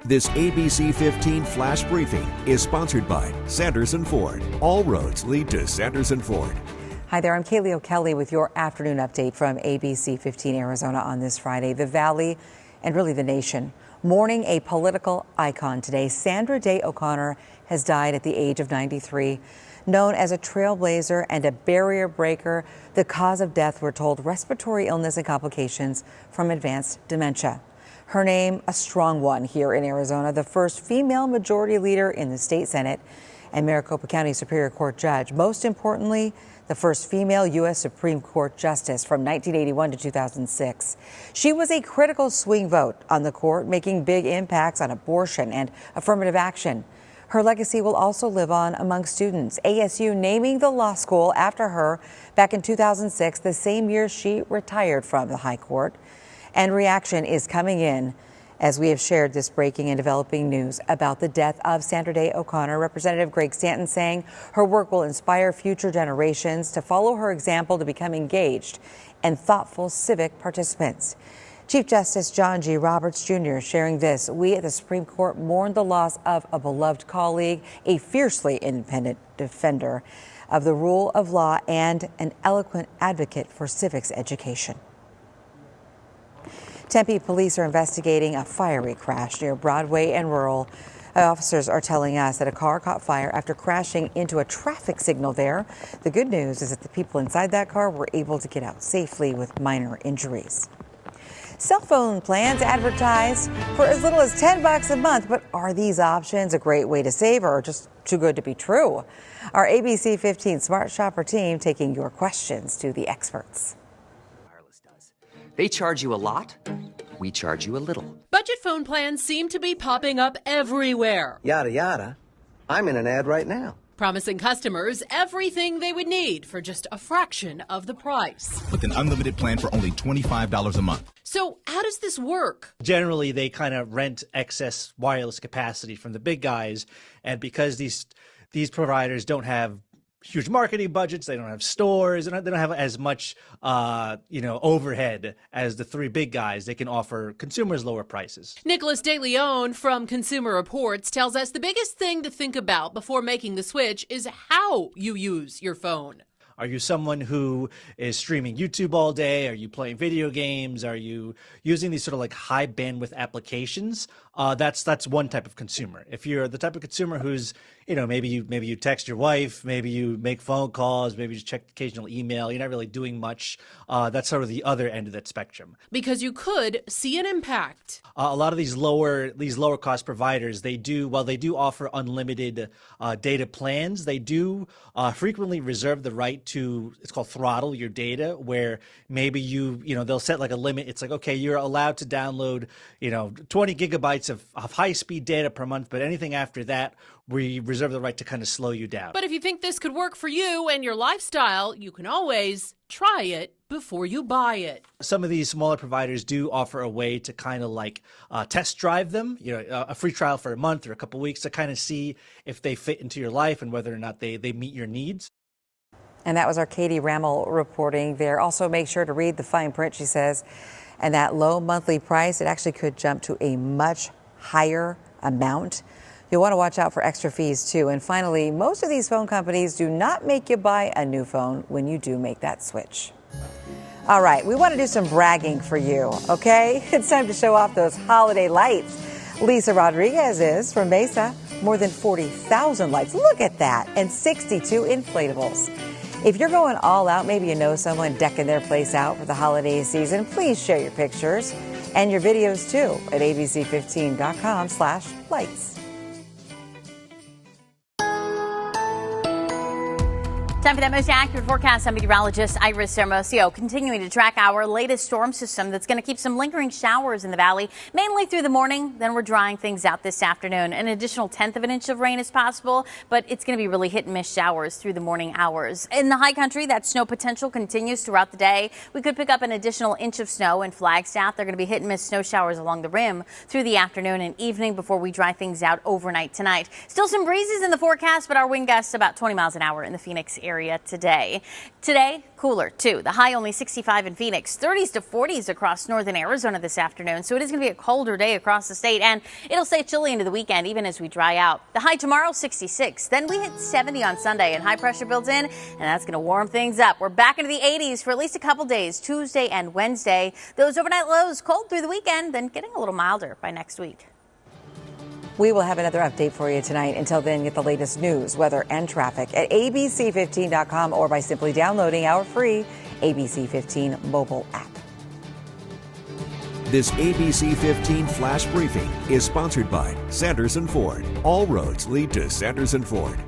This ABC15 Flash Briefing is sponsored by Sanderson Ford. All roads lead to Sanderson Ford. Hi there, I'm Kaylee O'Kelly with your afternoon update from ABC15 Arizona on this Friday. The Valley and really the nation mourning a political icon today. Sandra Day O'Connor has died at the age of 93. Known as a trailblazer and a barrier breaker, the cause of death, we're told, respiratory illness and complications from advanced dementia. Her name, a strong one here in Arizona, the first female majority leader in the state Senate and Maricopa County Superior Court judge. Most importantly, the first female U.S. Supreme Court justice from 1981 to 2006. She was a critical swing vote on the court, making big impacts on abortion and affirmative action. Her legacy will also live on among students. ASU naming the law school after her back in 2006, the same year she retired from the high court. And reaction is coming in as we have shared this breaking and developing news about the death of Sandra Day O'Connor. Representative Greg Stanton saying her work will inspire future generations to follow her example to become engaged and thoughtful civic participants. Chief Justice John G. Roberts Jr. sharing this. We at the Supreme Court mourn the loss of a beloved colleague, a fiercely independent defender of the rule of law, and an eloquent advocate for civics education. Tempe police are investigating a fiery crash near Broadway and Rural. Officers are telling us that a car caught fire after crashing into a traffic signal there. The good news is that the people inside that car were able to get out safely with minor injuries. Cell phone plans advertised for as little as $10 a month, but are these options a great way to save or just too good to be true? Our ABC 15 Smart Shopper team taking your questions to the experts. They charge you a lot, we charge you a little. Budget phone plans seem to be popping up everywhere. Yada yada. I'm in an ad right now. Promising customers everything they would need for just a fraction of the price. With an unlimited plan for only $25 a month. So how does this work? Generally, they kind of rent excess wireless capacity from the big guys. And because these providers don't have huge marketing budgets, they don't have stores, they don't have as much overhead as the three big guys, they can offer consumers lower prices. Nicholas DeLeon from Consumer Reports tells us the biggest thing to think about before making the switch is how you use your phone. Are you someone who is streaming YouTube all day? Are you playing video games? Are you using these sort of like high bandwidth applications? That's one type of consumer. If you're the type of consumer who's, maybe you text your wife, maybe you make phone calls, maybe you check occasional email, you're not really doing much. That's sort of the other end of that spectrum. Because you could see an impact. A lot of these lower cost providers, while they do offer unlimited data plans, they do frequently reserve the right to, it's called throttle your data, where maybe they'll set like a limit. It's like, okay, you're allowed to download 20 gigabytes of high-speed data per month, but anything after that, we reserve the right to kind of slow you down. But if you think this could work for you and your lifestyle, you can always try it before you buy it. Some of these smaller providers do offer a way to kind of like test drive them, a free trial for a month or a couple weeks to kind of see if they fit into your life and whether or not they meet your needs. And that was our Katie Rammel reporting there. Also, make sure to read the fine print, she says. And that low monthly price, it actually could jump to a much higher amount. You'll want to watch out for extra fees, too. And finally, most of these phone companies do not make you buy a new phone when you do make that switch. All right, we want to do some bragging for you, okay? It's time to show off those holiday lights. Lisa Rodriguez is from Mesa. More than 40,000 lights. Look at that. And 62 inflatables. If you're going all out, maybe you know someone decking their place out for the holiday season, please share your pictures and your videos too at abc15.com/lights. Time for that most accurate forecast. I'm meteorologist Iris Hermosillo, continuing to track our latest storm system that's going to keep some lingering showers in the valley, mainly through the morning. Then we're drying things out this afternoon. An additional 1/10 of an inch of rain is possible, but it's going to be really hit and miss showers through the morning hours. In the high country, that snow potential continues throughout the day. We could pick up an additional inch of snow in Flagstaff. They're going to be hit and miss snow showers along the rim through the afternoon and evening before we dry things out overnight tonight. Still some breezes in the forecast, but our wind gusts about 20 miles an hour in the Phoenix area. area today. Today, cooler too. The high only 65 in Phoenix, 30s to 40s across northern Arizona this afternoon. So it is going to be a colder day across the state, and it'll stay chilly into the weekend even as we dry out. The high tomorrow, 66. Then we hit 70 on Sunday, and high pressure builds in, and that's going to warm things up. We're back into the 80s for at least a couple days, Tuesday and Wednesday. Those overnight lows cold through the weekend, then getting a little milder by next week. We will have another update for you tonight. Until then, get the latest news, weather, and traffic at ABC15.com or by simply downloading our free ABC15 mobile app. This ABC15 Flash Briefing is sponsored by Sanders & Ford. All roads lead to Sanders & Ford.